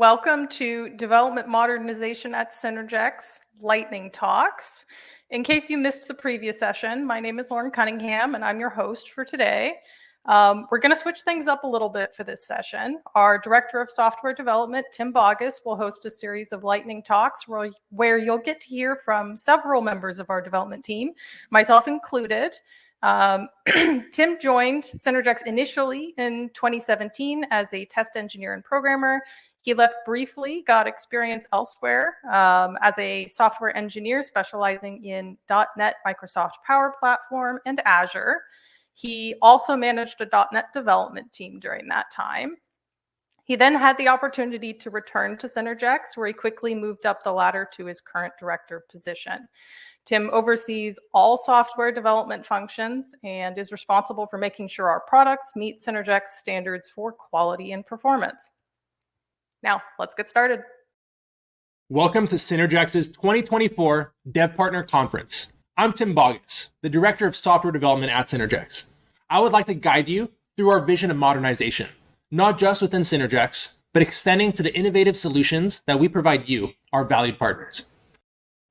Welcome to Development Modernization at Synergex Lightning Talks. In case you missed the previous session, my name is Cunningham and I'm your host for today. We're going to switch things up a little bit for this session. Our Director of Software Development, Tim Bauguess, will host a series of lightning talks where you'll get to hear from several members of our development team, myself included. Tim joined Synergex initially in 2017 as a test engineer and programmer. He left briefly, got experience elsewhere as a software engineer specializing in .NET, Microsoft Power Platform, and Azure. He also managed a .NET development team during that time. He then had the opportunity to return to Synergex, where he quickly moved up the ladder to his current director position. Tim oversees all software development functions and is responsible for making sure our products meet Synergex standards for quality and performance. Now, let's get started. Welcome to Synergex's 2024 DevPartner Conference. I'm Tim Bauguess, the Director of Software Development at Synergex. I would like to guide you through our vision of modernization, not just within Synergex, but extending to the innovative solutions that we provide you, our valued partners.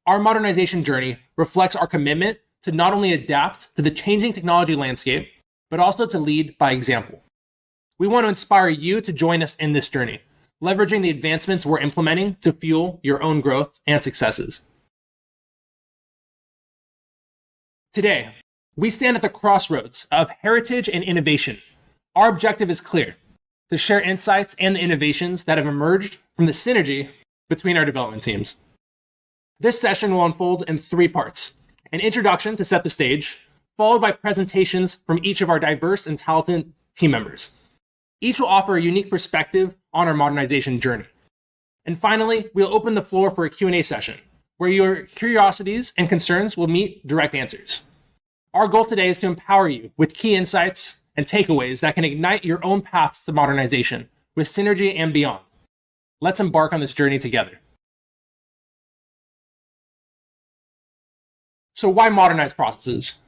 Our modernization journey reflects our commitment to not only adapt to the changing technology landscape, but also to lead by example. We want to inspire you to join us in this journey, leveraging the advancements we're implementing to fuel your own growth and successes. Today, we stand at the crossroads of heritage and innovation. Our objective is clear: to share insights and the innovations that have emerged from the synergy between our development teams. This session will unfold in 3 parts: an introduction to set the stage, followed by presentations from each of our diverse and talented team members. Each will offer a unique perspective on our modernization journey. And finally, we'll open the floor for a Q&A session, where your curiosities and concerns will meet direct answers. Our goal today is to empower you with key insights and takeaways that can ignite your own paths to modernization with synergy and beyond. Let's embark on this journey together. So why modernize processes?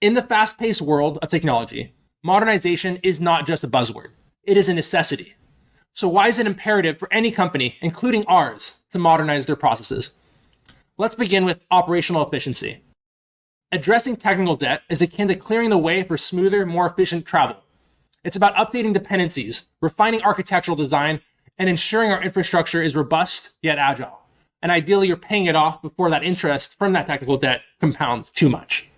In the fast-paced world of technology, modernization is not just a buzzword. It is a necessity. So why is it imperative for any company, including ours, to modernize their processes? Let's begin with operational efficiency. Addressing technical debt is akin to clearing the way for smoother, more efficient travel. It's about updating dependencies, refining architectural design, and ensuring our infrastructure is robust yet agile. And ideally, you're paying it off before that interest from that technical debt compounds too much.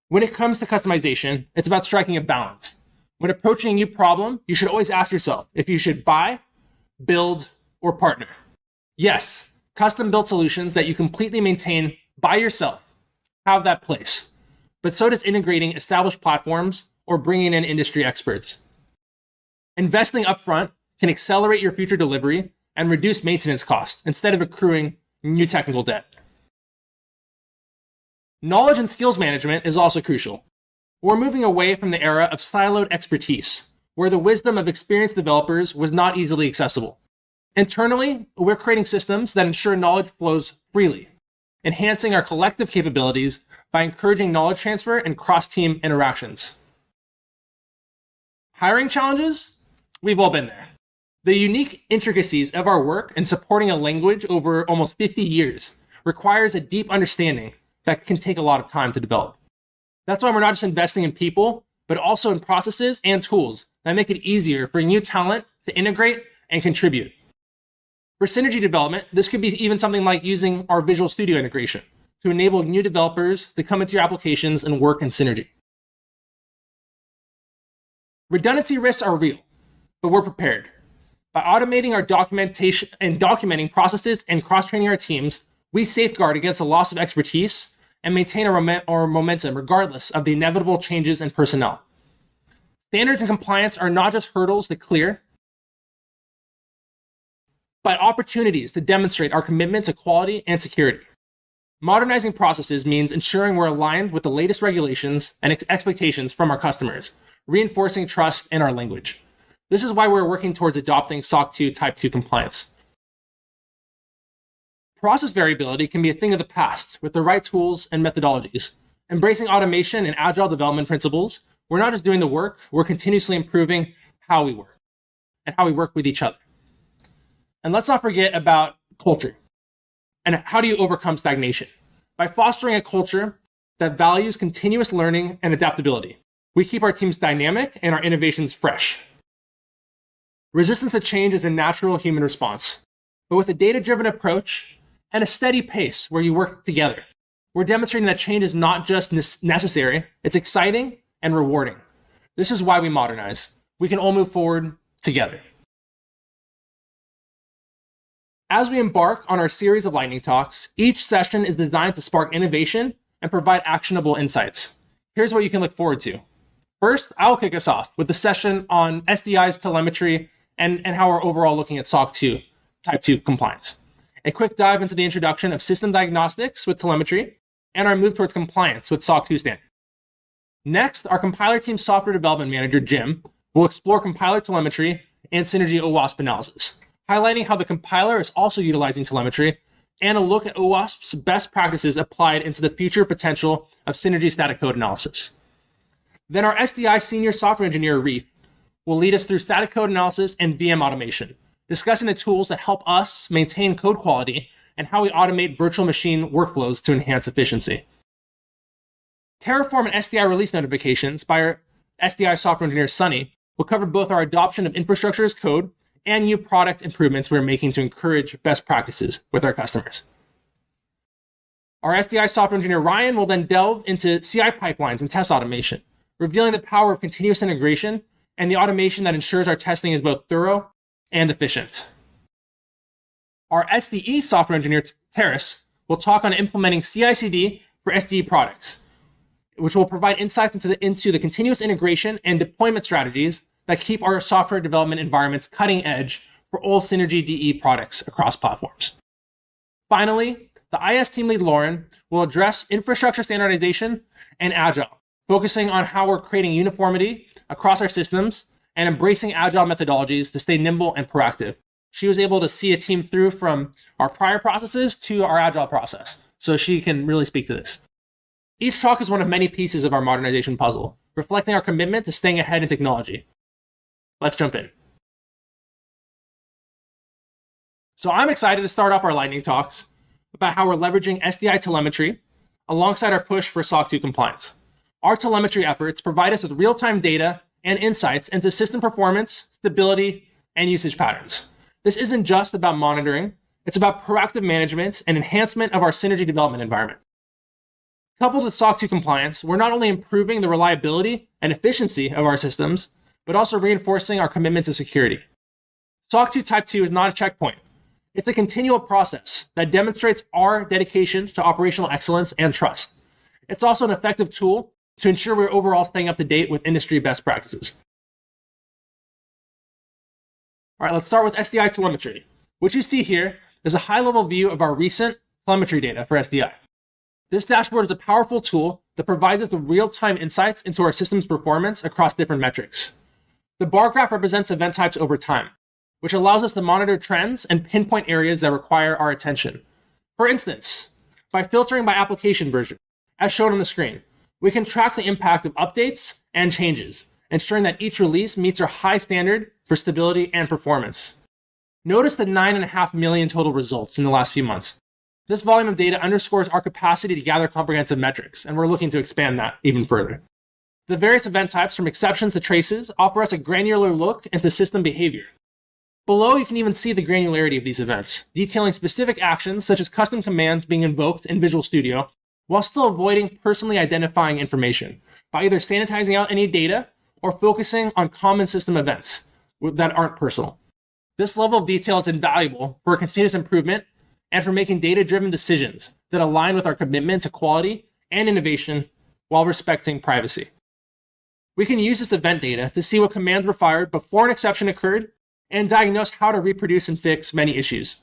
When it comes to customization, it's about striking a balance. When approaching a new problem, you should always ask yourself if you should buy, build, or partner. Yes, custom-built solutions that you completely maintain by yourself have that place, but so does integrating established platforms or bringing in industry experts. Investing upfront can accelerate your future delivery and reduce maintenance costs instead of accruing new technical debt. Knowledge and skills management is also crucial. We're moving away from the era of siloed expertise, where the wisdom of experienced developers was not easily accessible. Internally, we're creating systems that ensure knowledge flows freely, enhancing our collective capabilities by encouraging knowledge transfer and cross-team interactions. Hiring challenges? We've all been there. The unique intricacies of our work in supporting a language over almost 50 years requires a deep understanding that can take a lot of time to develop. That's why we're not just investing in people, but also in processes and tools that make it easier for new talent to integrate and contribute. For synergy development, this could be even something like using our Visual Studio integration to enable new developers to come into your applications and work in synergy. Redundancy risks are real, but we're prepared. By automating our documentation and documenting processes and cross-training our teams, we safeguard against the loss of expertise and maintain our momentum regardless of the inevitable changes in personnel. Standards and compliance are not just hurdles to clear, but opportunities to demonstrate our commitment to quality and security. Modernizing processes means ensuring we're aligned with the latest regulations and expectations from our customers, reinforcing trust in our language. This is why we're working towards adopting SOC 2 Type 2 compliance. Process variability can be a thing of the past with the right tools and methodologies. Embracing automation and agile development principles, we're not just doing the work, we're continuously improving how we work and how we work with each other. And let's not forget about culture. And how do you overcome stagnation? By fostering a culture that values continuous learning and adaptability. We keep our teams dynamic and our innovations fresh. Resistance to change is a natural human response, but with a data-driven approach and a steady pace where you work together, we're demonstrating that change is not just necessary, it's exciting and rewarding. This is why we modernize. We can all move forward together. As we embark on our series of lightning talks, each session is designed to spark innovation and provide actionable insights. Here's what you can look forward to. First, I'll kick us off with the session on SDI's telemetry and how we're overall looking at SOC 2, Type 2 compliance. A quick dive into the introduction of system diagnostics with telemetry and our move towards compliance with SOC 2 standard. Next, our compiler team software development manager, Jim, will explore compiler telemetry and Synergy OWASP analysis, highlighting how the compiler is also utilizing telemetry and a look at OWASP's best practices applied into the future potential of Synergy static code analysis. Then our SDI senior software engineer, Arief, will lead us through static code analysis and VM automation, discussing the tools that help us maintain code quality and how we automate virtual machine workflows to enhance efficiency. Terraform and SDI release notifications by our SDI software engineer, Sunny, will cover both our adoption of infrastructure as code and new product improvements we're making to encourage best practices with our customers. Our SDI software engineer, Ryan, will then delve into CI pipelines and test automation, revealing the power of continuous integration and the automation that ensures our testing is both thorough and efficient. Our SDE software engineer, Terrace, will talk on implementing CI/CD for SDE products, which will provide insights into the continuous integration and deployment strategies that keep our software development environments cutting edge for all Synergy DE products across platforms. Finally, the IS team lead, Lauren, will address infrastructure standardization and Agile, focusing on how we're creating uniformity across our systems and embracing Agile methodologies to stay nimble and proactive. She was able to see a team through from our prior processes to our Agile process, so she can really speak to this. Each talk is one of many pieces of our modernization puzzle, reflecting our commitment to staying ahead in technology. Let's jump in. So I'm excited to start off our lightning talks about how we're leveraging SDI telemetry alongside our push for SOC 2 compliance. Our telemetry efforts provide us with real-time data and insights into system performance, stability, and usage patterns. This isn't just about monitoring, it's about proactive management and enhancement of our Synergy development environment. Coupled with SOC 2 compliance, we're not only improving the reliability and efficiency of our systems, but also reinforcing our commitment to security. SOC 2 Type 2 is not a checkpoint. It's a continual process that demonstrates our dedication to operational excellence and trust. It's also an effective tool to ensure we're overall staying up to date with industry best practices. All right, let's start with SDI telemetry. What you see here is a high-level view of our recent telemetry data for SDI. This dashboard is a powerful tool that provides us with real-time insights into our system's performance across different metrics. The bar graph represents event types over time, which allows us to monitor trends and pinpoint areas that require our attention. For instance, by filtering by application version, as shown on the screen, we can track the impact of updates and changes, ensuring that each release meets our high standard for stability and performance. Notice the 9.5 million total results in the last few months. This volume of data underscores our capacity to gather comprehensive metrics, and we're looking to expand that even further. The various event types, from exceptions to traces, offer us a granular look into system behavior. Below, you can even see the granularity of these events, detailing specific actions such as custom commands being invoked in Visual Studio, while still avoiding personally identifying information by either sanitizing out any data or focusing on common system events that aren't personal. This level of detail is invaluable for continuous improvement and for making data-driven decisions that align with our commitment to quality and innovation while respecting privacy. We can use this event data to see what commands were fired before an exception occurred and diagnose how to reproduce and fix many issues.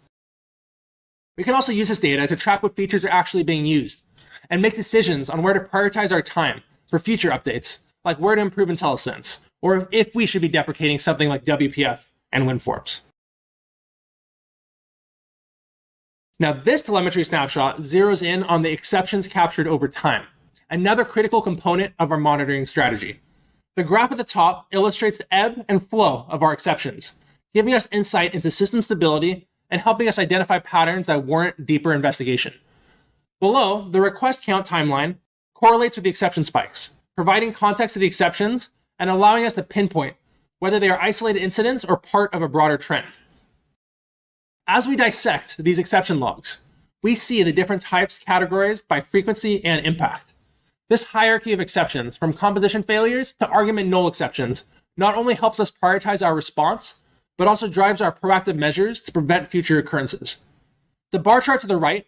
We can also use this data to track what features are actually being used and make decisions on where to prioritize our time for future updates, like where to improve IntelliSense, or if we should be deprecating something like WPF and WinForms. Now, this telemetry snapshot zeroes in on the exceptions captured over time, another critical component of our monitoring strategy. The graph at the top illustrates the ebb and flow of our exceptions, giving us insight into system stability and helping us identify patterns that warrant deeper investigation. Below, the request count timeline correlates with the exception spikes, providing context to the exceptions and allowing us to pinpoint whether they are isolated incidents or part of a broader trend. As we dissect these exception logs, we see the different types categorized by frequency and impact. This hierarchy of exceptions, from composition failures to argument null exceptions, not only helps us prioritize our response, but also drives our proactive measures to prevent future occurrences. The bar chart to the right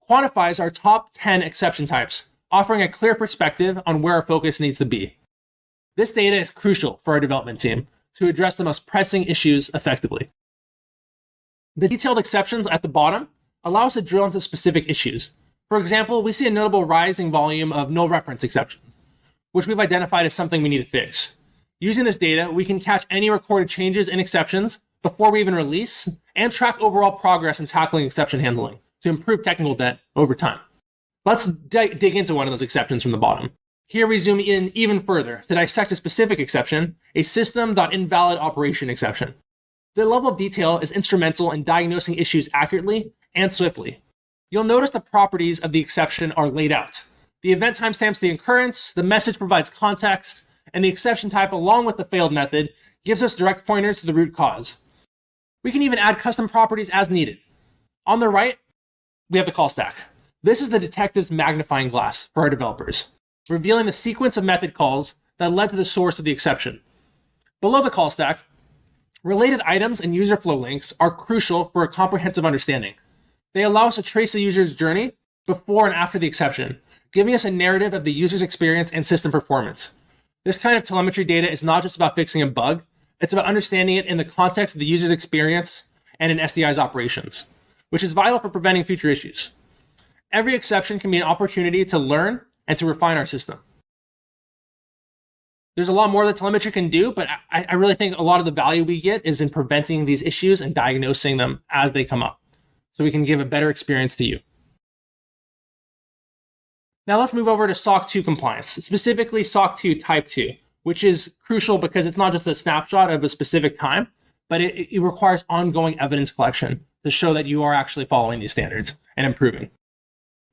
quantifies our top 10 exception types, offering a clear perspective on where our focus needs to be. This data is crucial for our development team to address the most pressing issues effectively. The detailed exceptions at the bottom allow us to drill into specific issues. For example, we see a notable rising volume of null reference exceptions, which we've identified as something we need to fix. Using this data, we can catch any recorded changes in exceptions before we even release and track overall progress in tackling exception handling to improve technical debt over time. Let's dig into one of those exceptions from the bottom. Here we zoom in even further to dissect a specific exception, a system.invalid operation exception. The level of detail is instrumental in diagnosing issues accurately and swiftly. You'll notice the properties of the exception are laid out. The event timestamps the occurrence, the message provides context, and the exception type, along with the failed method, gives us direct pointers to the root cause. We can even add custom properties as needed. On the right, we have the call stack. This is the detective's magnifying glass for our developers, revealing the sequence of method calls that led to the source of the exception. Below the call stack, related items and user flow links are crucial for a comprehensive understanding. They allow us to trace the user's journey before and after the exception, giving us a narrative of the user's experience and system performance. This kind of telemetry data is not just about fixing a bug, it's about understanding it in the context of the user's experience and in SDI's operations, which is vital for preventing future issues. Every exception can be an opportunity to learn and to refine our system. There's a lot more that telemetry can do, but I really think a lot of the value we get is in preventing these issues and diagnosing them as they come up, so we can give a better experience to you. Now let's move over to SOC 2 compliance, specifically SOC 2 Type 2, which is crucial because it's not just a snapshot of a specific time, but it requires ongoing evidence collection to show that you are actually following these standards and improving.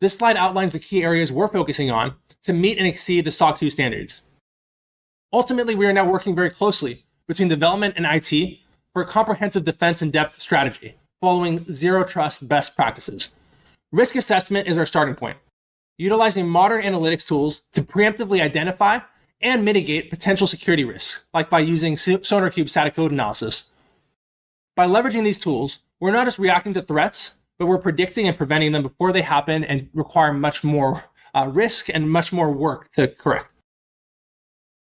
This slide outlines the key areas we're focusing on to meet and exceed the SOC 2 standards. Ultimately, we are now working very closely between development and IT for a comprehensive defense in depth strategy, following zero trust best practices. Risk assessment is our starting point, utilizing modern analytics tools to preemptively identify and mitigate potential security risks, like by using SonarQube static code analysis. By leveraging these tools, we're not just reacting to threats, but we're predicting and preventing them before they happen and require much more risk and much more work to correct.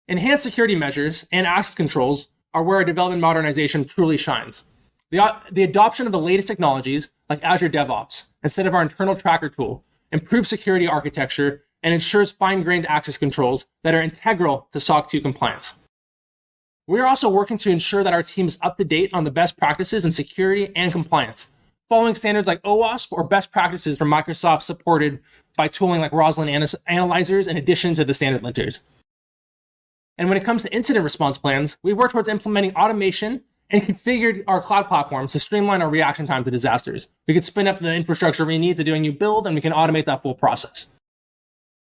Enhanced security measures and access controls are where our development modernization truly shines. The adoption of the latest technologies, like Azure DevOps, instead of our internal tracker tool, improves security architecture and ensures fine-grained access controls that are integral to SOC 2 compliance. We are also working to ensure that our team is up to date on the best practices in security and compliance, following standards like OWASP or best practices from Microsoft supported by tooling like Roslyn analyzers in addition to the standard linters. And when it comes to incident response plans, we've worked towards implementing automation and configured our cloud platforms to streamline our reaction time to disasters. We could spin up the infrastructure we need to do a new build, and we can automate that full process.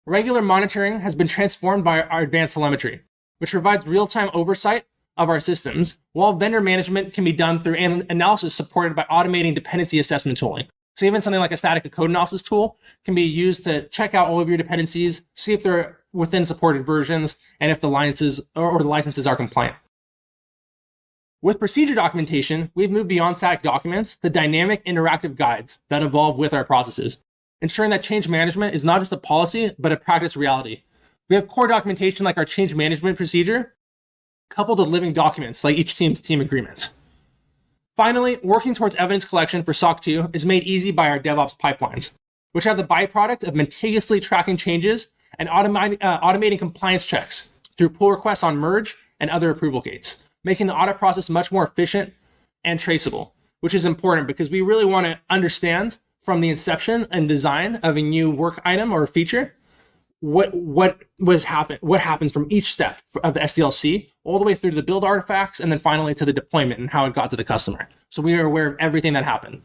Regular monitoring has been transformed by our advanced telemetry, which provides real-time oversight of our systems, while vendor management can be done through analysis supported by automating dependency assessment tooling. So even something like a static code analysis tool can be used to check out all of your dependencies, see if they're within supported versions, and if the licenses are compliant. With procedure documentation, we've moved beyond static documents to dynamic interactive guides that evolve with our processes, ensuring that change management is not just a policy, but a practice reality. We have core documentation like our change management procedure, coupled with living documents like each team's team agreements. Finally, working towards evidence collection for SOC 2 is made easy by our DevOps pipelines, which have the byproduct of meticulously tracking changes and automating compliance checks through pull requests on merge and other approval gates, making the audit process much more efficient and traceable, which is important because we really want to understand from the inception and design of a new work item or a feature what happened from each step of the SDLC all the way through to the build artifacts and then finally to the deployment and how it got to the customer. So we are aware of everything that happened.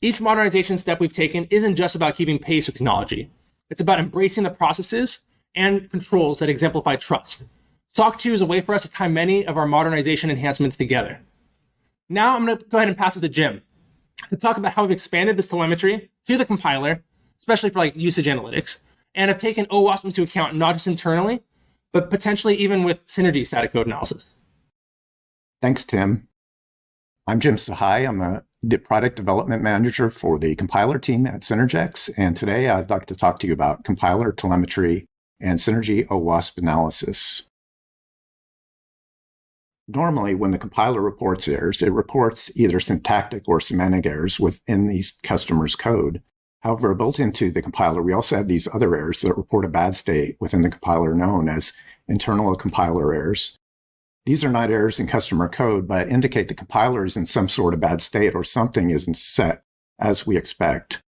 Each modernization step we've taken isn't just about keeping pace with technology. It's about embracing the processes and controls that exemplify trust. SOC 2 is a way for us to tie many of our modernization enhancements together. Now I'm going to go ahead and pass it to Jim to talk about how we've expanded this telemetry to the compiler, especially for usage analytics, and have taken OWASP into account not just internally, but potentially even with Synergy static code analysis. Thanks, Tim. I'm Jim Sahaj. I'm the product development manager for the compiler team at Synergex, and today I'd like to talk to you about compiler telemetry and Synergy OWASP analysis. Normally, when the compiler reports errors, it reports either syntactic or semantic errors within the customer's code. However, built into the compiler, we also have these other errors that report a bad state within the compiler known as internal compiler errors. These are not errors in customer code, but indicate the compiler is in some sort of bad state or something isn't set as we expect.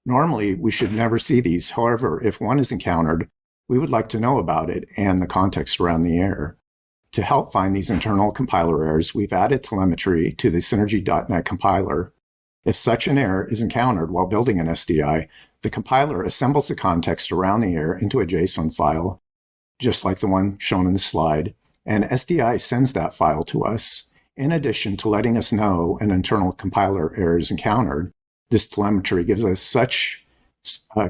Normally, we should never see these. However, if one is encountered, we would like to know about it and the context around the error. To help find these internal compiler errors, we've added telemetry to the Synergy.NET compiler. If such an error is encountered while building an SDI, the compiler assembles the context around the error into a JSON file, just like the one shown in the slide, and SDI sends that file to us. In addition to letting us know an internal compiler error is encountered, this telemetry gives us such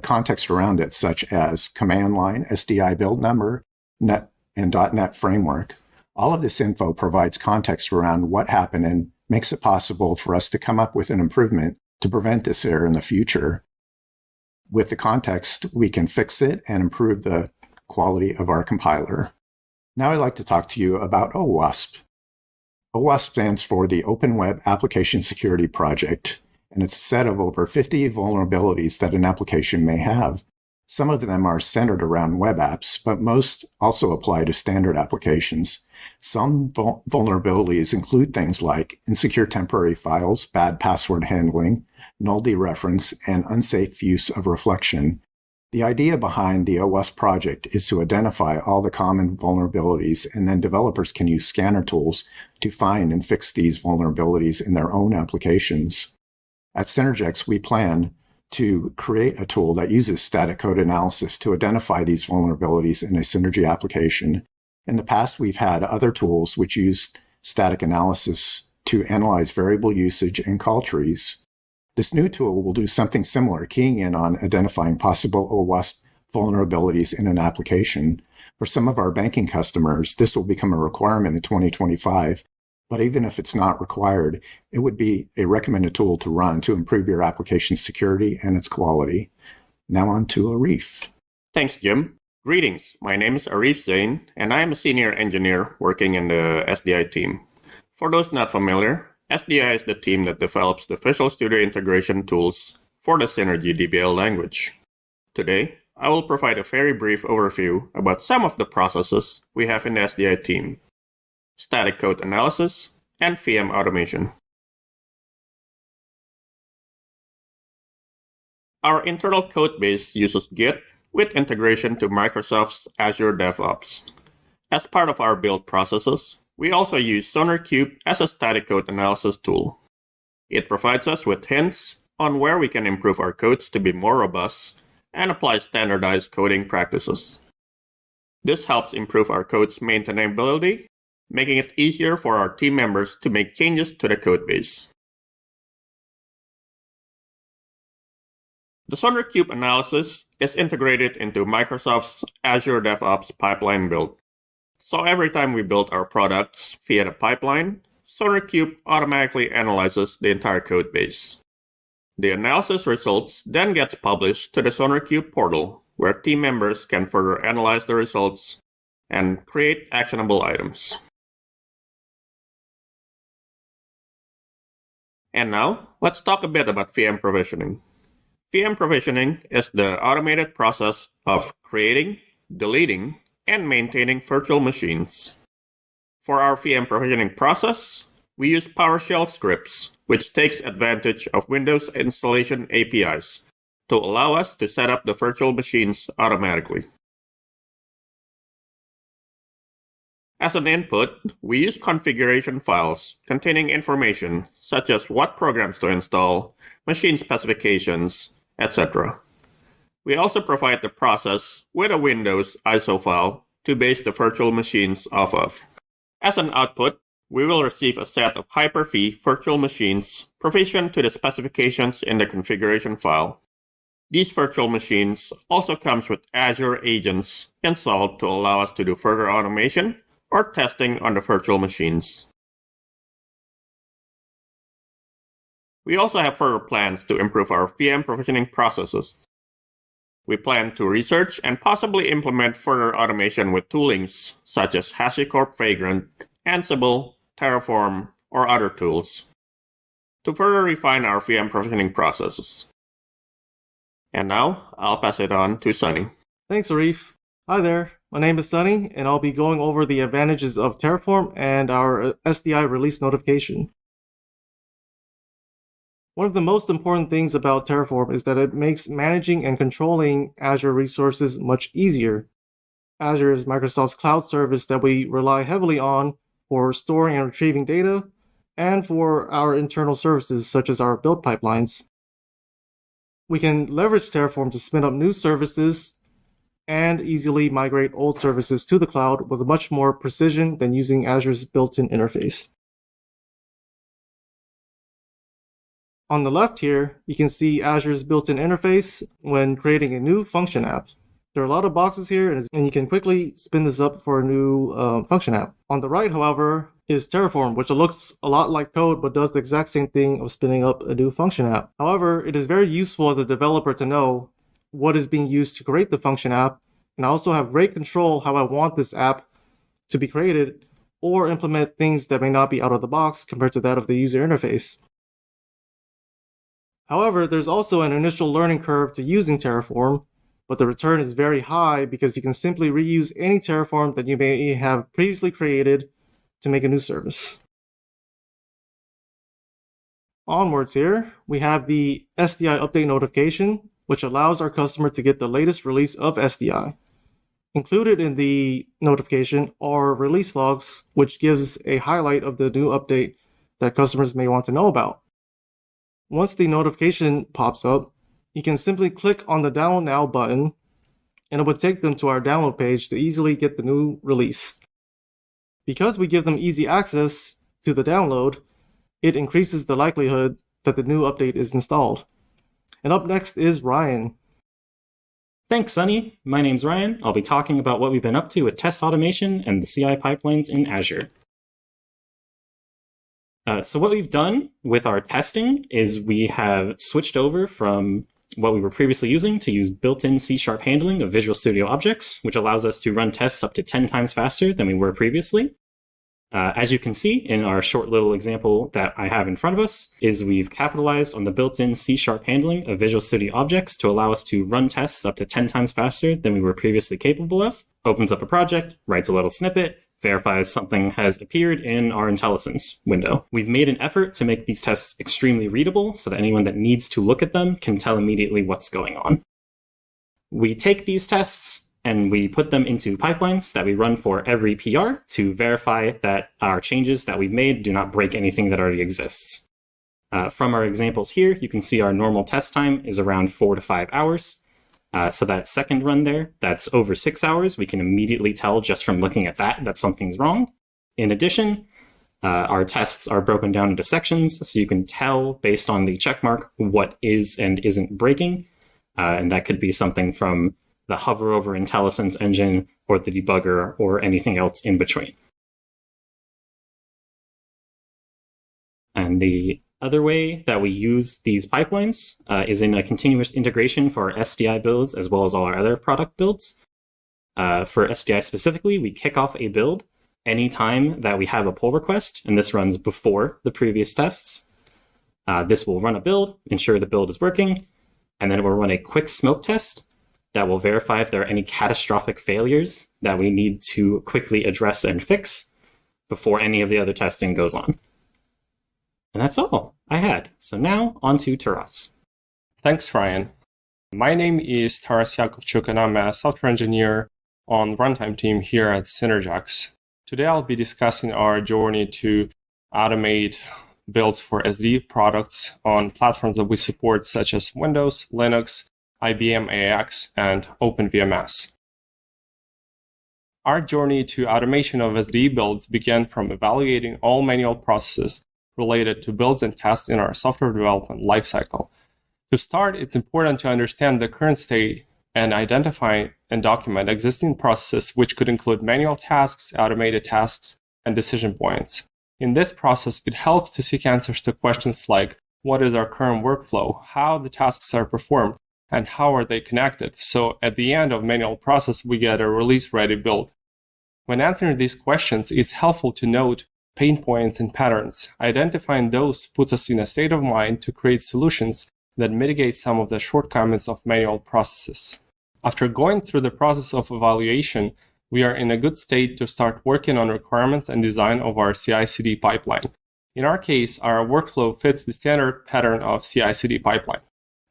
context around it, such as command line, SDI build number, net, and .NET framework. All of this info provides context around what happened and makes it possible for us to come up with an improvement to prevent this error in the future. With the context, we can fix it and improve the quality of our compiler. Now I'd like to talk to you about OWASP. OWASP stands for the Open Web Application Security Project, and it's a set of over 50 vulnerabilities that an application may have. Some of them are centered around web apps, but most also apply to standard applications. Some vulnerabilities include things like insecure temporary files, bad password handling, null dereference, and unsafe use of reflection. The idea behind the OWASP project is to identify all the common vulnerabilities, and then developers can use scanner tools to find and fix these vulnerabilities in their own applications. At Synergex, we plan to create a tool that uses static code analysis to identify these vulnerabilities in a Synergy application. In the past, we've had other tools which use static analysis to analyze variable usage and call trees. This new tool will do something similar, keying in on identifying possible OWASP vulnerabilities in an application. For some of our banking customers, this will become a requirement in 2025. But even if it's not required, it would be a recommended tool to run to improve your application's security and its quality. Now on to Arief. Thanks, Jim. Greetings. My name is Arief Zein, and I am a senior engineer working in the SDI team. For those not familiar, SDI is the team that develops the Visual Studio integration tools for the Synergy DBL language. Today, I will provide a very brief overview about some of the processes we have in the SDI team: static code analysis, and VM automation. Our internal code base uses Git with integration to Microsoft's Azure DevOps. As part of our build processes, we also use SonarQube as a static code analysis tool. It provides us with hints on where we can improve our codes to be more robust and apply standardized coding practices. This helps improve our code's maintainability, making it easier for our team members to make changes to the code base. The SonarQube analysis is integrated into Microsoft's Azure DevOps pipeline build. So every time we build our products via the pipeline, SonarQube automatically analyzes the entire code base. The analysis results then gets published to the SonarQube portal, where team members can further analyze the results and create actionable items. And now, let's talk a bit about VM provisioning. VM provisioning is the automated process of creating, deleting, and maintaining virtual machines. For our VM provisioning process, we use PowerShell scripts, which takes advantage of Windows installation APIs to allow us to set up the virtual machines automatically. As an input, we use configuration files containing information such as what programs to install, machine specifications, etc. We also provide the process with a Windows ISO file to base the virtual machines off of. As an output, we will receive a set of Hyper-V virtual machines provisioned to the specifications in the configuration file. These virtual machines also comes with Azure agents installed to allow us to do further automation or testing on the virtual machines. We also have further plans to improve our VM provisioning processes. We plan to research and possibly implement further automation with toolings such as HashiCorp Vagrant, Ansible, Terraform, or other tools to further refine our VM provisioning processes. And now, I'll pass it on to Sunny. Thanks, Arief. Hi there, my name is Sunny, and I'll be going over the advantages of Terraform and our SDI release notification. One of the most important things about Terraform is that it makes managing and controlling Azure resources much easier. Azure is Microsoft's cloud service that we rely heavily on for storing and retrieving data, and for our internal services such as our build pipelines. We can leverage Terraform to spin up new services and easily migrate old services to the cloud with much more precision than using Azure's built-in interface. On the left here, you can see Azure's built-in interface when creating a new function app. There are a lot of boxes here, and you can quickly spin this up for a new function app. On the right, however, is Terraform, which looks a lot like code but does the exact same thing of spinning up a new function app. However, it is very useful as a developer to know what is being used to create the function app, and I also have great control how I want this app to be created or implement things that may not be out of the box compared to that of the user interface. However, there's also an initial learning curve to using Terraform, but the return is very high because you can simply reuse any Terraform that you may have previously created to make a new service. Onwards here, we have the SDI update notification, which allows our customer to get the latest release of SDI. Included in the notification are release logs, which gives a highlight of the new update that customers may want to know about. Once the notification pops up, you can simply click on the Download Now button, and it would take them to our download page to easily get the new release. Because we give them easy access to the download, it increases the likelihood that the new update is installed. And up next is Ryan. Thanks, Sunny. My name's Ryan. I'll be talking about what we've been up to with test automation and the CI pipelines in Azure. So what we've done with our testing is we have switched over from what we were previously using to use built-in C# handling of Visual Studio objects, which allows us to run tests up to 10 times faster than we were previously. As you can see in our short little example that I have in front of us, is we've capitalized on the built-in C# handling of Visual Studio objects to allow us to run tests up to 10 times faster than we were previously capable of. Opens up a project, writes a little snippet, verifies something has appeared in our IntelliSense window. We've made an effort to make these tests extremely readable so that anyone that needs to look at them can tell immediately what's going on. We take these tests and we put them into pipelines that we run for every PR to verify that our changes that we've made do not break anything that already exists. From our examples here, you can see our normal test time is around 4 to 5 hours. So that second run there, that's over 6 hours. We can immediately tell just from looking at that something's wrong. In addition, our tests are broken down into sections, so you can tell based on the checkmark what is and isn't breaking. And that could be something from the hover over IntelliSense engine or the debugger or anything else in between. And the other way that we use these pipelines is in a continuous integration for our SDI builds as well as all our other product builds. For SDI specifically, we kick off a build anytime that we have a pull request, and this runs before the previous tests. This will run a build, ensure the build is working, and then it will run a quick smoke test that will verify if there are any catastrophic failures that we need to quickly address and fix before any of the other testing goes on. And that's all I had. So now on to Taras. Thanks, Ryan. My name is Taras Yakovchuk, and I'm a software engineer on the runtime team here at Synergex. Today I'll be discussing our journey to automate builds for SD products on platforms that we support, such as Windows, Linux, IBM AX, and OpenVMS. Our journey to automation of SD builds began from evaluating all manual processes related to builds and tests in our software development lifecycle. To start, it's important to understand the current state and identify and document existing processes, which could include manual tasks, automated tasks, and decision points. In this process, it helps to seek answers to questions like, what is our current workflow, how the tasks are performed, and how are they connected? So at the end of manual process, we get a release-ready build. When answering these questions, it's helpful to note pain points and patterns. Identifying those puts us in a state of mind to create solutions that mitigate some of the shortcomings of manual processes. After going through the process of evaluation, we are in a good state to start working on requirements and design of our CI/CD pipeline. In our case, our workflow fits the standard pattern of CI/CD pipeline.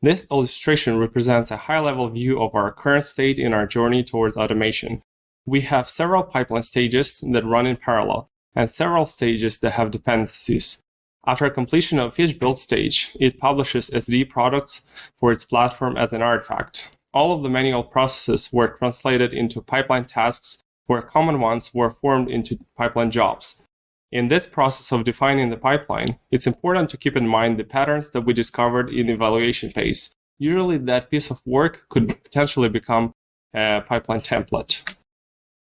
This illustration represents a high-level view of our current state in our journey towards automation. We have several pipeline stages that run in parallel, and several stages that have dependencies. After completion of each build stage, it publishes SD products for its platform as an artifact. All of the manual processes were translated into pipeline tasks, where common ones were formed into pipeline jobs. In this process of defining the pipeline, it's important to keep in mind the patterns that we discovered in the evaluation phase. Usually that piece of work could potentially become a pipeline template.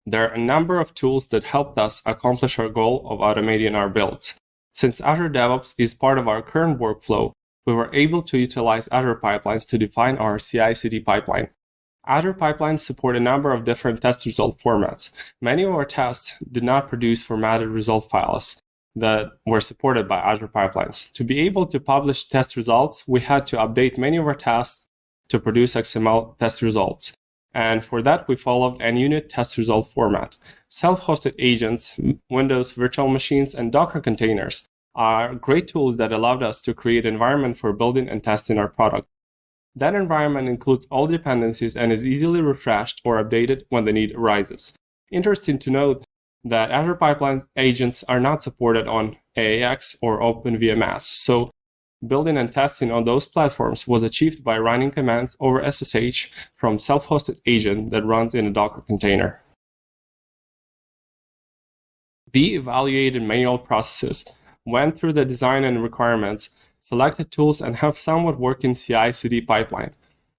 There are a number of tools that helped us accomplish our goal of automating our builds. Since Azure DevOps is part of our current workflow, we were able to utilize Azure pipelines to define our CI/CD pipeline. Azure pipelines support a number of different test result formats. Many of our tests did not produce formatted result files that were supported by Azure pipelines. To be able to publish test results, we had to update many of our tests to produce XML test results. And for that, we followed an unit test result format. Self-hosted agents, Windows virtual machines, and Docker containers are great tools that allowed us to create an environment for building and testing our product. That environment includes all dependencies and is easily refreshed or updated when the need arises. Interesting to note that Azure Pipeline agents are not supported on AAX or OpenVMS, so building and testing on those platforms was achieved by running commands over SSH from self-hosted agent that runs in a Docker container. We evaluated manual processes, went through the design and requirements, selected tools, and have somewhat working CI/CD pipeline.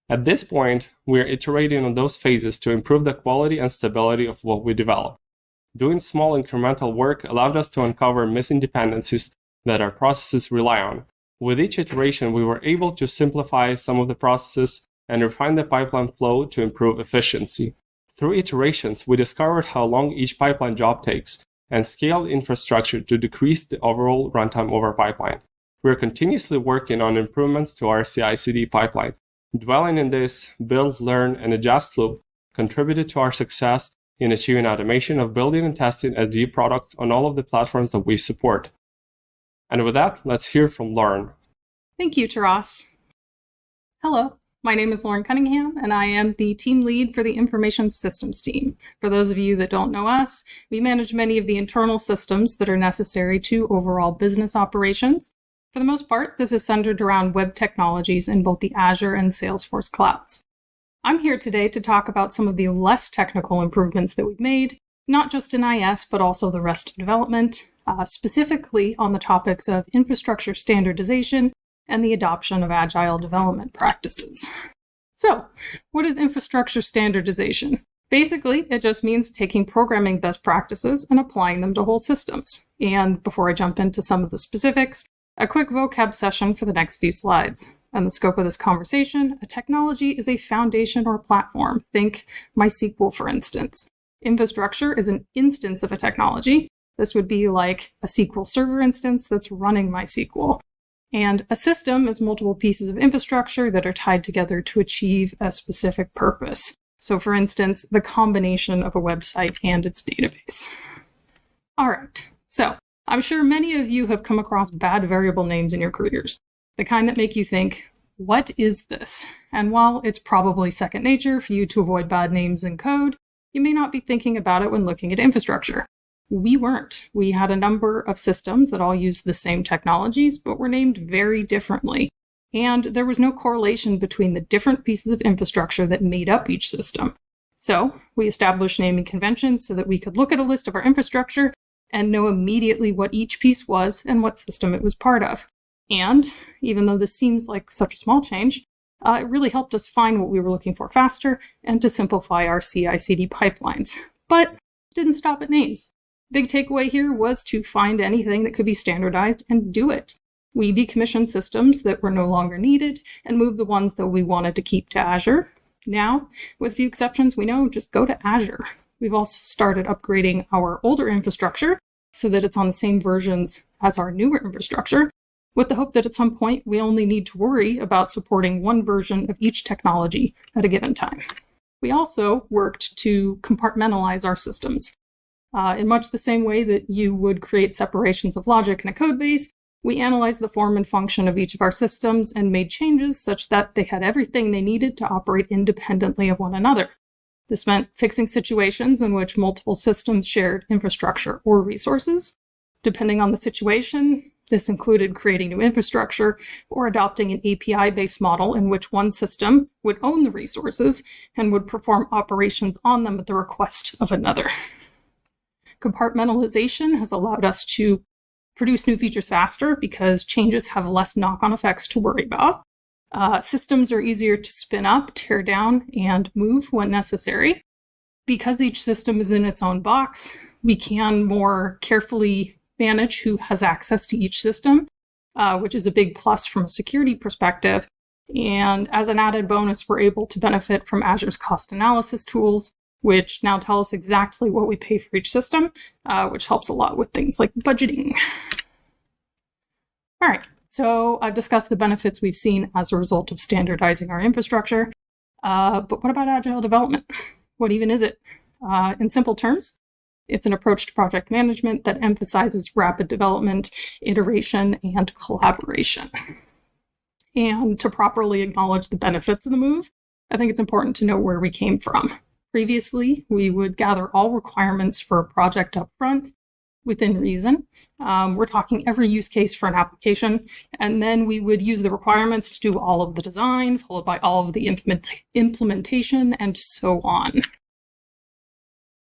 At this point, we are iterating on those phases to improve the quality and stability of what we develop. Doing small incremental work allowed us to uncover missing dependencies that our processes rely on. With each iteration, we were able to simplify some of the processes and refine the pipeline flow to improve efficiency. Through iterations, we discovered how long each pipeline job takes and scaled infrastructure to decrease the overall runtime of our pipeline. We are continuously working on improvements to our CI/CD pipeline. Dwelling in this build, learn, and adjust loop contributed to our success in achieving automation of building and testing SD products on all of the platforms that we support. And with that, let's hear from Lauren. Thank you, Taras. Hello, my name is Lauren Cunningham, and I am the team lead for the Information Systems team. For those of you that don't know us, we manage many of the internal systems that are necessary to overall business operations. For the most part, this is centered around web technologies in both the Azure and Salesforce clouds. I'm here today to talk about some of the less technical improvements that we've made, not just in IS, but also the rest of development, specifically on the topics of infrastructure standardization and the adoption of agile development practices. So, what is infrastructure standardization? Basically, it just means taking programming best practices and applying them to whole systems. And before I jump into some of the specifics, a quick vocab session for the next few slides. And the scope of this conversation, a technology is a foundation or platform. Think MySQL, for instance. Infrastructure is an instance of a technology. This would be like a SQL Server instance that's running MySQL. And a system is multiple pieces of infrastructure that are tied together to achieve a specific purpose. So for instance, the combination of a website and its database. All right, so I'm sure many of you have come across bad variable names in your careers, the kind that make you think, what is this? And while it's probably second nature for you to avoid bad names in code, you may not be thinking about it when looking at infrastructure. We weren't. We had a number of systems that all used the same technologies, but were named very differently. And there was no correlation between the different pieces of infrastructure that made up each system. So we established naming conventions so that we could look at a list of our infrastructure and know immediately what each piece was and what system it was part of. And even though this seems like such a small change, it really helped us find what we were looking for faster and to simplify our CI/CD pipelines. But it didn't stop at names. Big takeaway here was to find anything that could be standardized and do it. We decommissioned systems that were no longer needed and moved the ones that we wanted to keep to Azure. Now, with a few exceptions, we know just go to Azure. We've also started upgrading our older infrastructure so that it's on the same versions as our newer infrastructure, with the hope that at some point we only need to worry about supporting one version of each technology at a given time. We also worked to compartmentalize our systems. In much the same way that you would create separations of logic in a code base, we analyzed the form and function of each of our systems and made changes such that they had everything they needed to operate independently of one another. This meant fixing situations in which multiple systems shared infrastructure or resources. Depending on the situation, this included creating new infrastructure or adopting an API-based model in which one system would own the resources and would perform operations on them at the request of another. Compartmentalization has allowed us to produce new features faster because changes have less knock-on effects to worry about. Systems are easier to spin up, tear down, and move when necessary. Because each system is in its own box, we can more carefully manage who has access to each system, which is a big plus from a security perspective. And as an added bonus, we're able to benefit from Azure's cost analysis tools, which now tell us exactly what we pay for each system, which helps a lot with things like budgeting. All right, so I've discussed the benefits we've seen as a result of standardizing our infrastructure, but what about agile development? What even is it? In simple terms, it's an approach to project management that emphasizes rapid development, iteration, and collaboration. And to properly acknowledge the benefits of the move, I think it's important to know where we came from. Previously, we would gather all requirements for a project up front within reason. We're talking every use case for an application, and then we would use the requirements to do all of the design, followed by all of the implementation, and so on.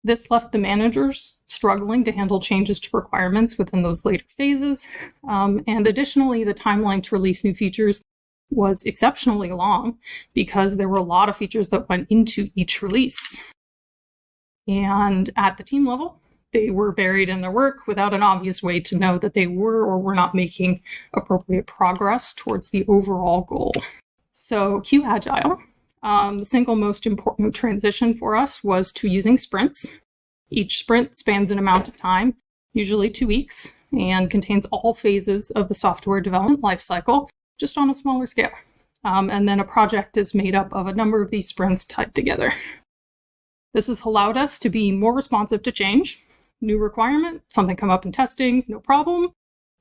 This left the managers struggling to handle changes to requirements within those later phases. And additionally, the timeline to release new features was exceptionally long because there were a lot of features that went into each release. And at the team level, they were buried in their work without an obvious way to know that they were or were not making appropriate progress towards the overall goal. So Q Agile, the single most important transition for us was to using sprints. Each sprint spans an amount of time, usually 2 weeks, and contains all phases of the software development lifecycle, just on a smaller scale. And then a project is made up of a number of these sprints tied together. This has allowed us to be more responsive to change. New requirement, something come up in testing, no problem.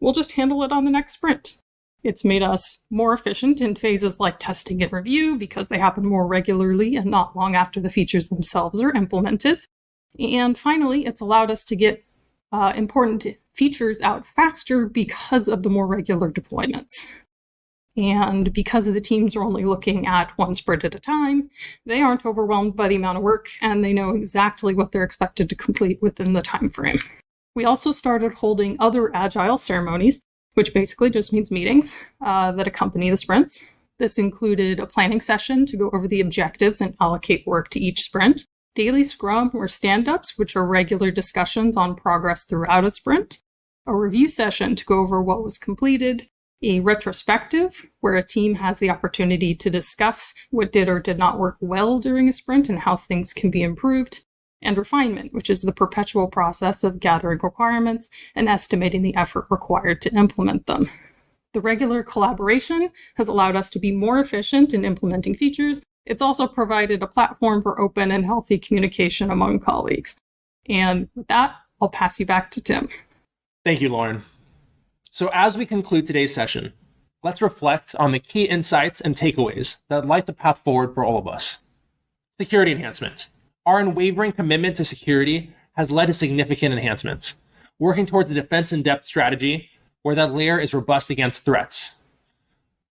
We'll just handle it on the next sprint. It's made us more efficient in phases like testing and review because they happen more regularly and not long after the features themselves are implemented. And finally, it's allowed us to get important features out faster because of the more regular deployments. And because the teams are only looking at one sprint at a time, they aren't overwhelmed by the amount of work, and they know exactly what they're expected to complete within the time frame. We also started holding other agile ceremonies, which basically just means meetings that accompany the sprints. This included a planning session to go over the objectives and allocate work to each sprint, daily scrum or stand-ups, which are regular discussions on progress throughout a sprint, a review session to go over what was completed, a retrospective, where a team has the opportunity to discuss what did or did not work well during a sprint and how things can be improved, and refinement, which is the perpetual process of gathering requirements and estimating the effort required to implement them. The regular collaboration has allowed us to be more efficient in implementing features. It's also provided a platform for open and healthy communication among colleagues. And with that, I'll pass you back to Tim. Thank you, Lauren. So as we conclude today's session, let's reflect on the key insights and takeaways that light the path forward for all of us. Security enhancements. Our unwavering commitment to security has led to significant enhancements, working towards a defense in depth strategy where that layer is robust against threats.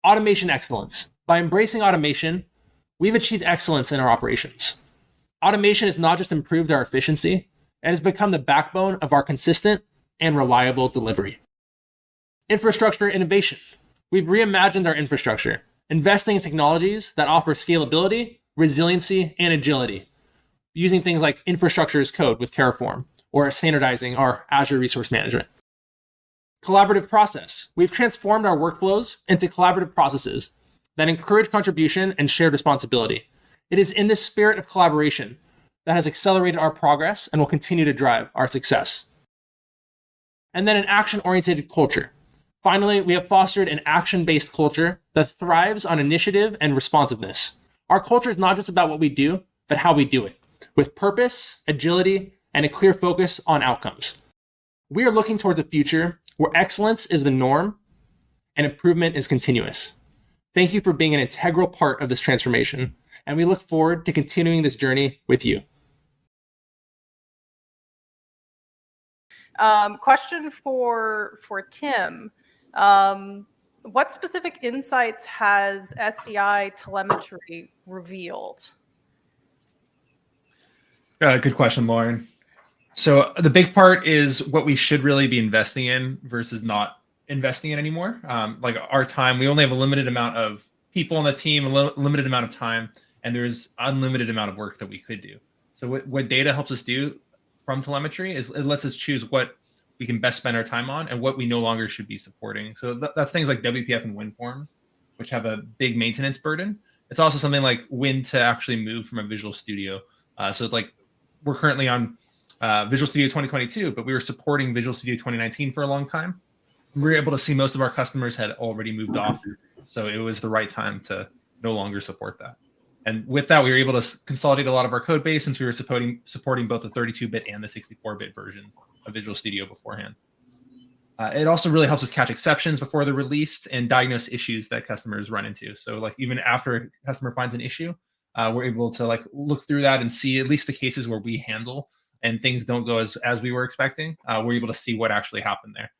Automation excellence. By embracing automation, we've achieved excellence in our operations. Automation has not just improved our efficiency, it has become the backbone of our consistent and reliable delivery. Infrastructure innovation. We've reimagined our infrastructure, investing in technologies that offer scalability, resiliency, and agility, using things like infrastructure as code with Terraform, or standardizing our Azure Resource Management. Collaborative process. We've transformed our workflows into collaborative processes that encourage contribution and shared responsibility. It is in this spirit of collaboration that has accelerated our progress and will continue to drive our success. And then an action-oriented culture. Finally, we have fostered an action-based culture that thrives on initiative and responsiveness. Our culture is not just about what we do, but how we do it, with purpose, agility, and a clear focus on outcomes. We are looking towards a future where excellence is the norm and improvement is continuous. Thank you for being an integral part of this transformation, and we look forward to continuing this journey with you. Question for Tim. What specific insights has SDI telemetry revealed? Good question, Lauren. So the big part is what we should really be investing in versus not investing in anymore. Like our time, we only have a limited amount of people on the team, a limited amount of time, and there's unlimited amount of work that we could do. So what data helps us do from telemetry is it lets us choose what we can best spend our time on and what we no longer should be supporting. So that's things like WPF and WinForms, which have a big maintenance burden. It's also something like when to actually move from a Visual Studio. So like we're currently on Visual Studio 2022, but we were supporting Visual Studio 2019 for a long time. We were able to see most of our customers had already moved off. So it was the right time to no longer support that. And with that, we were able to consolidate a lot of our code base since we were supporting both the 32-bit and the 64-bit versions of Visual Studio beforehand. It also really helps us catch exceptions before they're released and diagnose issues that customers run into. So like even after a customer finds an issue, we're able to like look through that and see at least the cases where we handle and things don't go as we were expecting. We're able to see what actually happened there.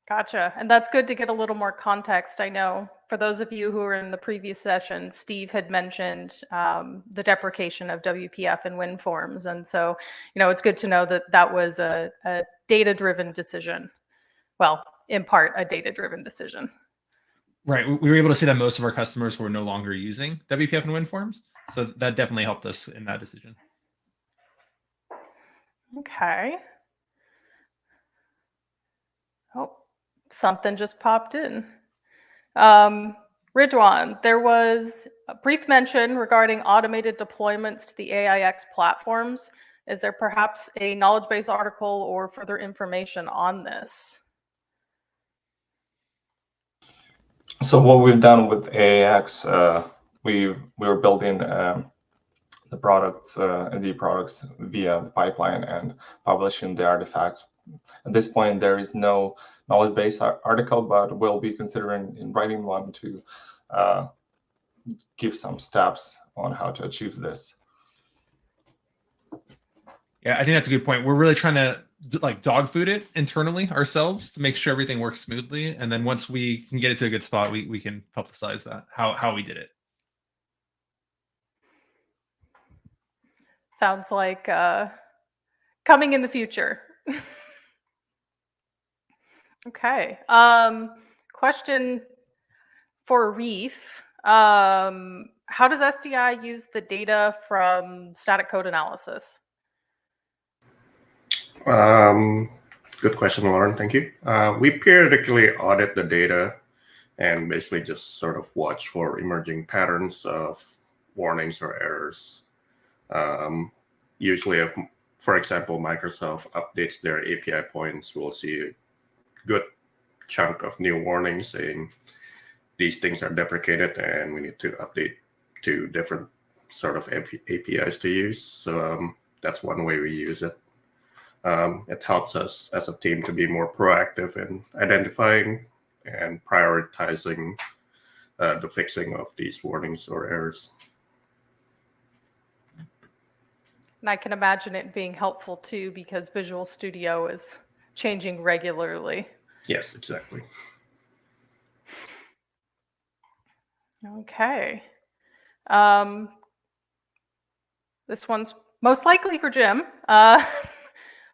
Gotcha. And that's good to get a little more context. I know for those of you who were in the previous session, Steve had mentioned the deprecation of WPF and WinForms. And so, it's good to know that that was a data-driven decision. Well, in part, a data-driven decision. Right. We were able to see that most of our customers were no longer using WPF and WinForms. So that definitely helped us in that decision. Okay. Oh, something just popped in. Ridwan, there was a brief mention regarding automated deployments to the AIX platforms. Is there perhaps a knowledge base article or further information on this? So what we've done with AIX, we were building the products, the products via the pipeline and publishing the artifact. At this point, there is no knowledge base article, but we'll be considering in writing one to give some steps on how to achieve this. Yeah, I think that's a good point. We're really trying to like dog food it internally ourselves to make sure everything works smoothly. And then once we can get it to a good spot, we can publicize that, how we did it. Sounds like coming in the future. Okay. Question for Arief. How does SDI use the data from static code analysis? Good question, Lauren. Thank you. We periodically audit the data and basically just sort of watch for emerging patterns of warnings or errors. Usually, if, for example, Microsoft updates their API points, we'll see a good chunk of new warnings saying these things are deprecated and we need to update to different sort of APIs to use. So that's one way we use it. It helps us as a team to be more proactive in identifying and prioritizing the fixing of these warnings or errors. And I can imagine it being helpful too, because Visual Studio is changing regularly. Yes, exactly. Okay. This one's most likely for Jim.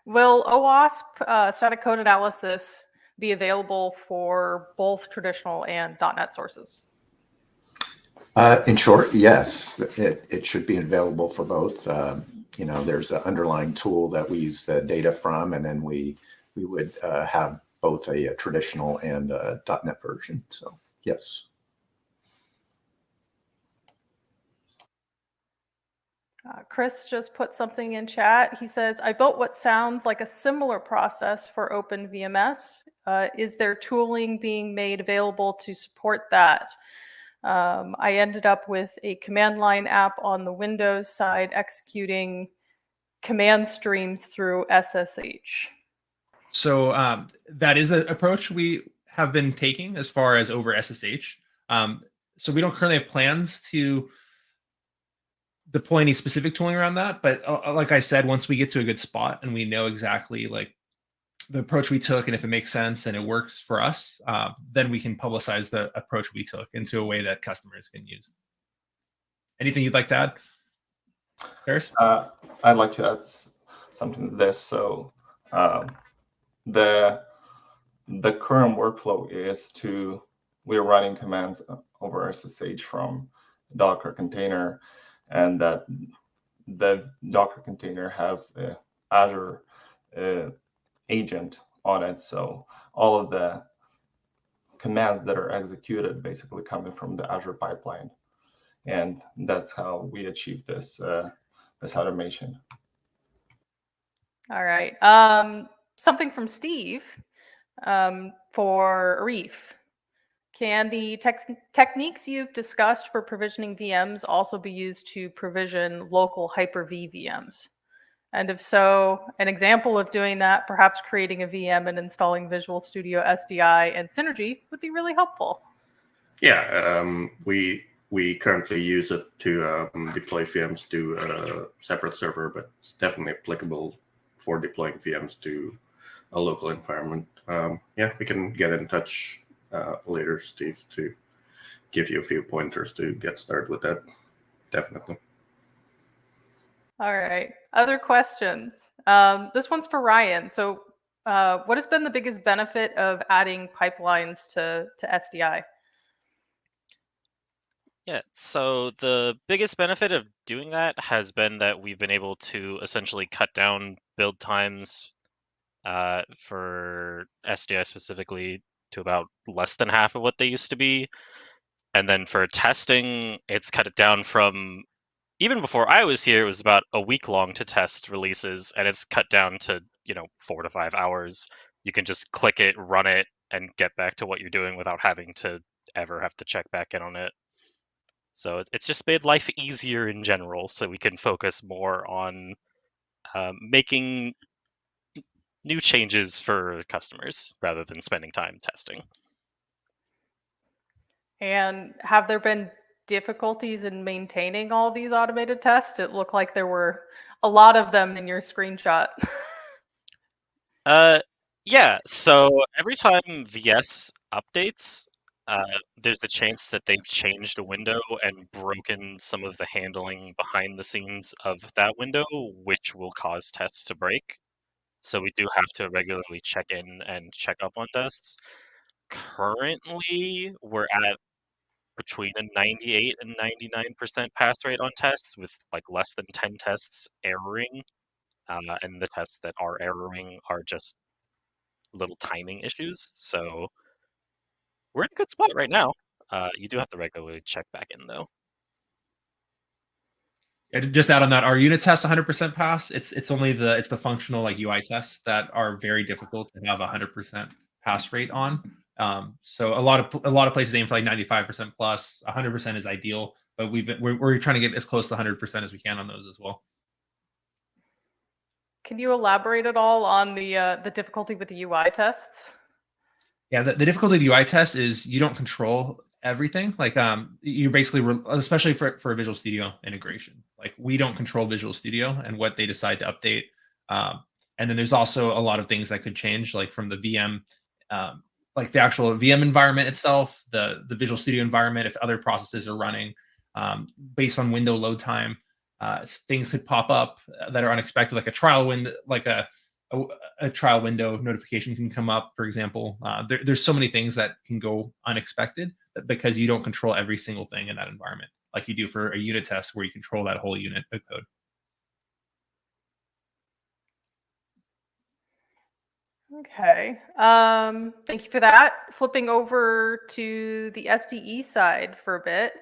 Will OWASP static code analysis be available for both traditional and .NET sources? In short, yes, it should be available for both. There's an underlying tool that we use the data from, and then we would have both a traditional and a .NET version. So yes. Chris just put something in chat. He says, I built what sounds like a similar process for OpenVMS. Is there tooling being made available to support that? I ended up with a command line app on the Windows side executing command streams through SSH. So that is an approach we have been taking as far as over SSH. So we don't currently have plans to deploy any specific tooling around that. But like I said, once we get to a good spot and we know exactly like the approach we took and if it makes sense and it works for us, then we can publicize the approach we took into a way that customers can use. Anything you'd like to add, Paris? I'd like to add something to this. So the current workflow is we're running commands over SSH from Docker container, and that the Docker container has a Azure agent on it. So all of the commands that are executed basically coming from the Azure pipeline, and that's how we achieve this automation. All right. Something from Steve for Arief. Can the techniques you've discussed for provisioning VMs also be used to provision local Hyper-V VMs? And if so, an example of doing that, perhaps creating a VM and installing Visual Studio SDI and Synergy would be really helpful. Yeah, we currently use it to deploy VMs to a separate server, but it's definitely applicable for deploying VMs to a local environment. Yeah, we can get in touch later, Steve, to give you a few pointers to get started with that. Definitely. All right. Other questions? This one's for Ryan. So what has been the biggest benefit of adding pipelines to SDI? Yeah, so the biggest benefit of doing that has been that we've been able to essentially cut down build times for SDI specifically to about less than half of what they used to be. And then for testing, it's cut it down from, even before I was here, it was about a week long to test releases, and it's cut down to, 4 to 5 hours. You can just click it, run it, and get back to what you're doing without having to ever have to check back in on it. So it's just made life easier in general, so we can focus more on making new changes for customers rather than spending time testing. And have there been difficulties in maintaining all these automated tests? It looked like there were a lot of them in your screenshot. Yeah, so every time VS updates, there's a chance that they've changed a window and broken some of the handling behind the scenes of that window, which will cause tests to break. So we do have to regularly check in and check up on tests. Currently, we're at between a 98 and 99% pass rate on tests, with like less than 10 tests erroring. And the tests that are erroring are just little timing issues. So we're in a good spot right now. You do have to regularly check back in though. Yeah, just add on that, our unit tests 100% pass. It's only the functional like UI tests that are very difficult to have 100% pass rate on. So a lot of places aim for like 95% plus. 100% is ideal, but we're trying to get as close to 100% as we can on those as well. Can you elaborate at all on the difficulty with the UI tests? Yeah, the difficulty of the UI test is you don't control everything. Like you're basically, especially for a Visual Studio integration, like we don't control Visual Studio and what they decide to update. And then there's also a lot of things that could change, like from the VM, like the actual VM environment itself, the Visual Studio environment, if other processes are running, based on window load time, things could pop up that are unexpected, like a trial window, like a trial window notification can come up, for example. There's so many things that can go unexpected because you don't control every single thing in that environment, like you do for a unit test where you control that whole unit of code. Okay. Thank you for that. Flipping over to the SDE side for a bit.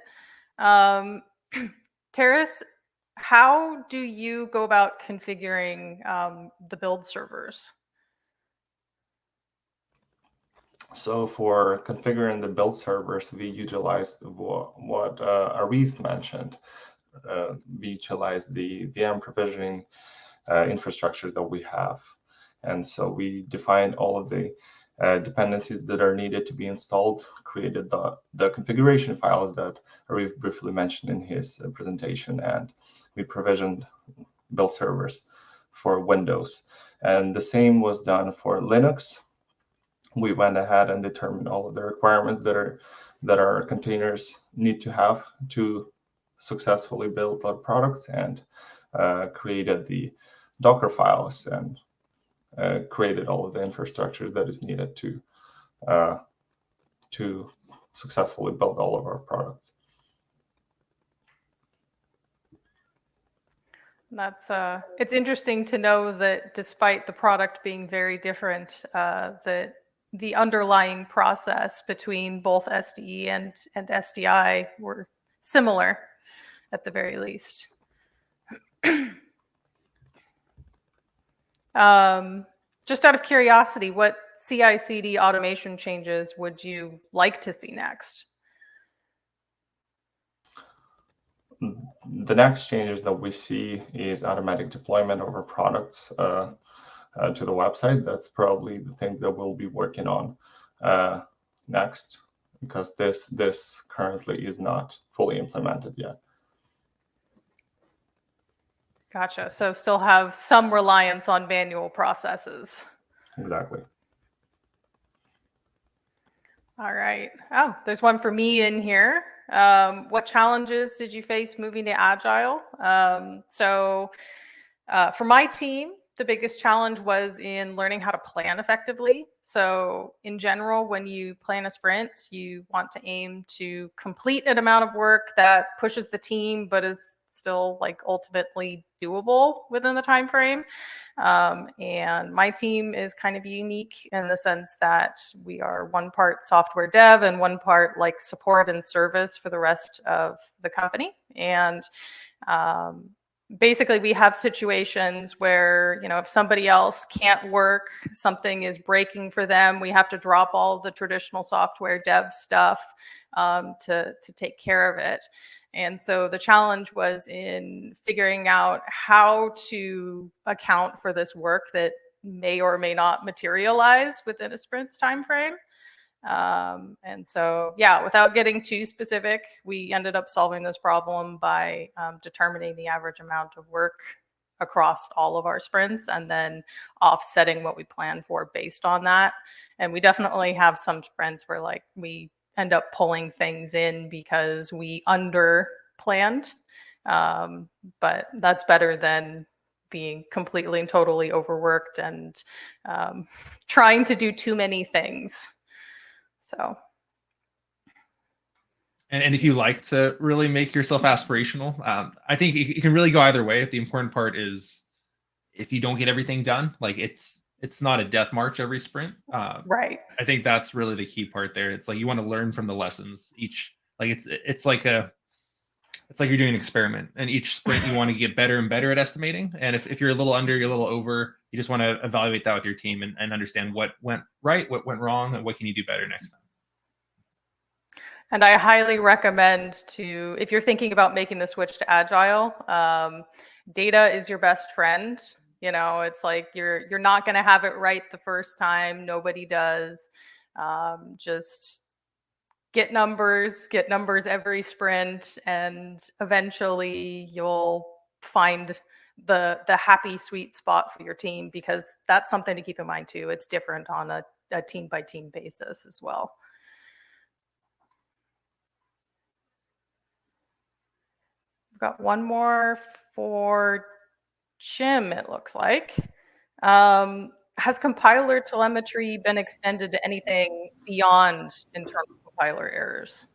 Terrace, how do you go about configuring the build servers? So for configuring the build servers, we utilized what Arief mentioned. We utilized the VM provisioning infrastructure that we have. And so we defined all of the dependencies that are needed to be installed, created the configuration files that Arief briefly mentioned in his presentation, and we provisioned build servers for Windows. And the same was done for Linux. We went ahead and determined all of the requirements that our containers need to have to successfully build our products, and created the Docker files and created all of the infrastructure that is needed to successfully build all of our products. That's it's interesting to know that despite the product being very different, that the underlying process between both SDE and SDI were similar at the very least. Just out of curiosity, what CI/CD automation changes would you like to see next? The next changes that we see is automatic deployment of our products to the website. That's probably the thing that we'll be working on next, because this currently is not fully implemented yet. Gotcha. So still have some reliance on manual processes. Exactly. All right. Oh, there's one for me in here. What challenges did you face moving to Agile? For my team, the biggest challenge was in learning how to plan effectively. So in general, when you plan a sprint, you want to aim to complete an amount of work that pushes the team, but is still like ultimately doable within the time frame. And my team is kind of unique in the sense that we are one part software dev and one part like support and service for the rest of the company. And basically we have situations where, you know, if somebody else can't work, something is breaking for them, we have to drop all the traditional software dev stuff to take care of it. And so the challenge was in figuring out how to account for this work that may or may not materialize within a sprint's time frame. And so, yeah, without getting too specific, we ended up solving this problem by determining the average amount of work across all of our sprints and then offsetting what we plan for based on that. And we definitely have some sprints where like we end up pulling things in because we under planned. But that's better than being completely and totally overworked and trying to do too many things. So, and if you like to really make yourself aspirational, I think it can really go either way. The important part is if you don't get everything done, like it's not a death march every sprint. right. I think that's really the key part there. It's like you want to learn from the lessons each. Like it's like you're doing an experiment, and each sprint you want to get better and better at estimating. And if you're a little under, you're a little over, you just want to evaluate that with your team and understand what went right, what went wrong, and what can you do better next time. And I highly recommend if you're thinking about making the switch to Agile, data is your best friend. You know, it's like you're not going to have it right the first time. Nobody does. Just get numbers every sprint, and eventually you'll find the happy sweet spot for your team, because that's something to keep in mind too. It's different on a team by team basis as well. We've got one more for Jim, it looks like. Has compiler telemetry been extended to anything beyond internal compiler errors?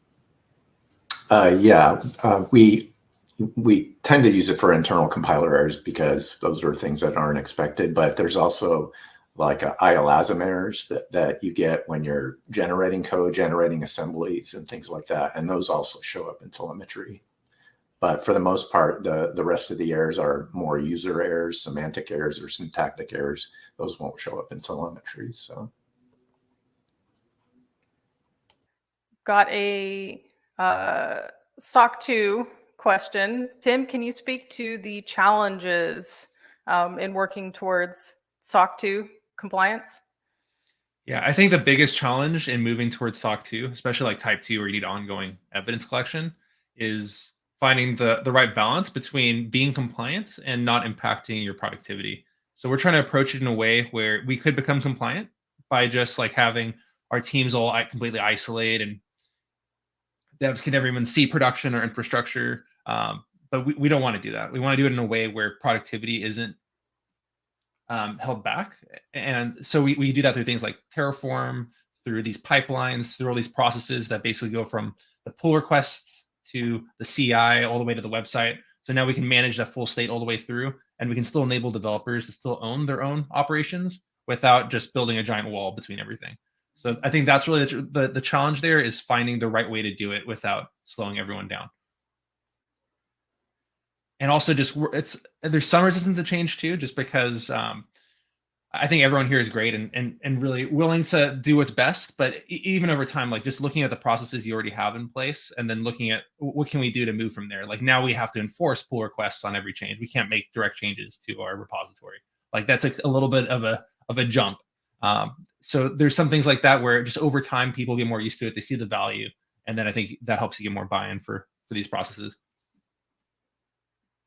We tend to use it for internal compiler errors because those are things that aren't expected. But there's also like ILASM errors that you get when you're generating code, generating assemblies, and things like that, and those also show up in telemetry. But for the most part, the rest of the errors are more user errors, semantic errors, or syntactic errors. Those won't show up in telemetry. So, got a SOC 2 question. Tim, can you speak to the challenges in working towards SOC 2 compliance? Yeah, I think the biggest challenge in moving towards SOC 2, especially like type 2 where you need ongoing evidence collection, is finding the right balance between being compliant and not impacting your productivity. So we're trying to approach it in a way where we could become compliant by just like having our teams all completely isolate, and devs can never even see production or infrastructure. But we don't want to do that. We want to do it in a way where productivity isn't held back. And so we do that through things like Terraform, through these pipelines, through all these processes that basically go from the pull requests to the CI all the way to the website. So now we can manage that full state all the way through, and we can still enable developers to still own their own operations without just building a giant wall between everything. So I think that's really the challenge there, is finding the right way to do it without slowing everyone down. And also just there's some resistance to change too, just because I think everyone here is great and really willing to do what's best. But even over time, like just looking at the processes you already have in place and then looking at what can we do to move from there. Like now we have to enforce pull requests on every change. We can't make direct changes to our repository. Like that's a little bit of a jump. So there's some things like that where just over time, people get more used to it. They see the value. And then I think that helps you get more buy-in for these processes.